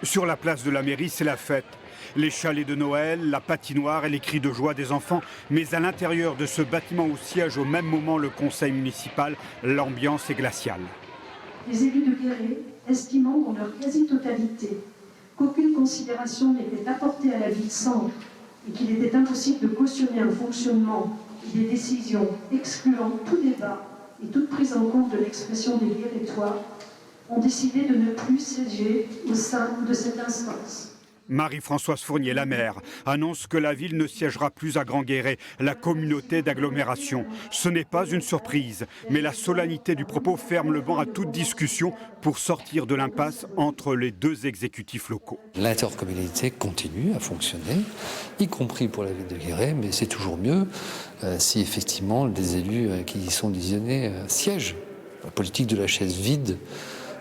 Sur la place de la mairie, c'est la fête. Les chalets de Noël, la patinoire et les cris de joie des enfants. Mais à l'intérieur de ce bâtiment où siège au même moment le conseil municipal, l'ambiance est glaciale. Les élus de Guéret, estimant dans leur quasi-totalité qu'aucune considération n'était apportée à la ville-centre et qu'il était impossible de cautionner un fonctionnement et des décisions excluant tout débat et toute prise en compte de l'expression des Guérétois, ont décidé de ne plus siéger au sein de cette instance. Marie-Françoise Fournier, la maire, annonce que la ville ne siégera plus à Grand Guéret, la communauté d'agglomération. Ce n'est pas une surprise, mais la solennité du propos ferme le banc à toute discussion pour sortir de l'impasse entre les deux exécutifs locaux. L'intercommunalité continue à fonctionner, y compris pour la ville de Guéret, mais c'est toujours mieux si effectivement des élus qui y sont désignés siègent. La politique de la chaise vide,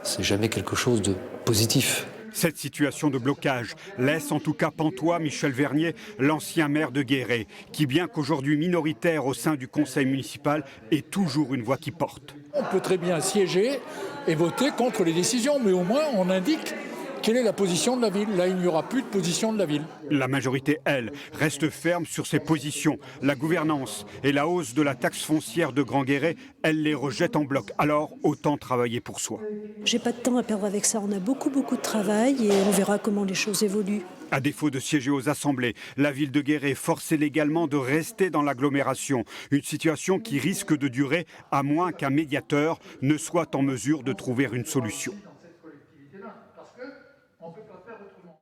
c'est jamais quelque chose de positif. Cette situation de blocage laisse en tout cas pantois Michel Vernier, l'ancien maire de Guéret, qui bien qu'aujourd'hui minoritaire au sein du conseil municipal, est toujours une voix qui porte. On peut très bien siéger et voter contre les décisions, mais au moins on indique quelle est la position de la ville. Là, il n'y aura plus de position de la ville. La majorité, elle, reste ferme sur ses positions. La gouvernance et la hausse de la taxe foncière de Grand Guéret, elle les rejette en bloc. Alors, autant travailler pour soi. J'ai pas de temps à perdre avec ça. On a beaucoup de travail et on verra comment les choses évoluent. À défaut de siéger aux assemblées, la ville de Guéret forcée légalement de rester dans l'agglomération. Une situation qui risque de durer à moins qu'un médiateur ne soit en mesure de trouver une solution.